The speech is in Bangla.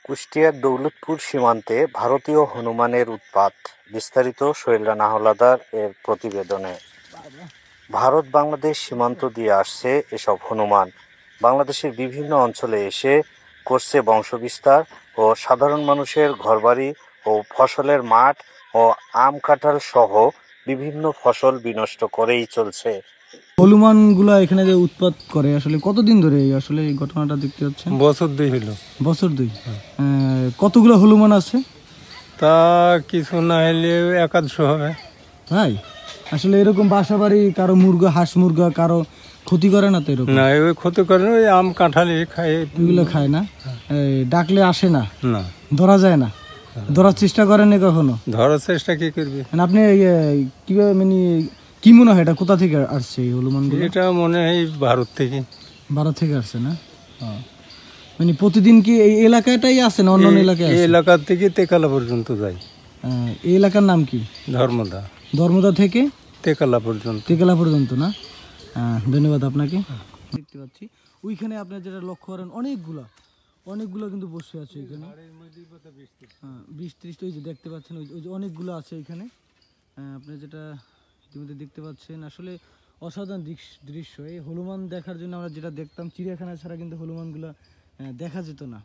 কুষ্টিয়ার দৌলতপুর সীমান্তে ভারতীয় হনুমানের উৎপাত, বিস্তারিত সোহেল রানা হাওলাদার এর প্রতিবেদনে। ভারত বাংলাদেশ সীমান্ত দিয়ে আসছে এসব হনুমান। বাংলাদেশের বিভিন্ন অঞ্চলে এসে করছে বংশবিস্তার ও সাধারণ মানুষের ঘরবাড়ি ও ফসলের মাঠ ও আম কাঁঠাল সহ বিভিন্ন ফসল বিনষ্ট করেই চলছে। হনুমান গুলা এখানে যে উৎপাত করে আসলে কতদিন ধরে আসলে এই ঘটনাটা দেখতে পাচ্ছেন? বছর দুই হলো। বছর দুই। কতগুলো হনুমান আছে? তা কিছু না হলে 100 হবে। ভাই আসলে এরকম বাসা বাড়ি কারো মুরগা, হাঁস মুরগা কারো ক্ষতি করে না তো? এরকম না, ওই ক্ষতি করে না, ওই আম কাঁঠালি খায়, এগুলো খায় না? ডাকলে আসে না? না, ধরা যায় না? ধরার চেষ্টা করেন না কখনো? ধরার চেষ্টা কি করবি? মানে আপনি কিভাবে মানে কি মনে হয় এটা কোথা থেকে আসছে এই হনুমান? এটা মনে হয় ভারত থেকে। ভারত থেকে আসছে না? মানে প্রতিদিন কি এই এলাকাটাই আছে না অন্য এলাকায়? এই এলাকা থেকে তেকালা পর্যন্ত যায়। এই এলাকার নাম কি? ধর্মদা। ধর্মদা থেকে তেকালা পর্যন্ত। তেকালা পর্যন্ত না? ধন্যবাদ আপনাকে। দেখতে পাচ্ছি ওইখানে আপনার যেটা লক্ষ্য করেন অনেকগুলো কিন্তু বসে আছে এখানে। 20-30 ওই যে দেখতে পাচ্ছেন, ওই যে অনেকগুলো আছে এখানে। আপনি যেটা ইতিমধ্যে দেখতে পাচ্ছেন আসলে অসাধারণ দৃশ্য। এই হনুমান দেখার জন্য আমরা যেটা দেখতাম চিড়িয়াখানা ছাড়া কিন্তু হনুমানগুলো দেখা যেত না।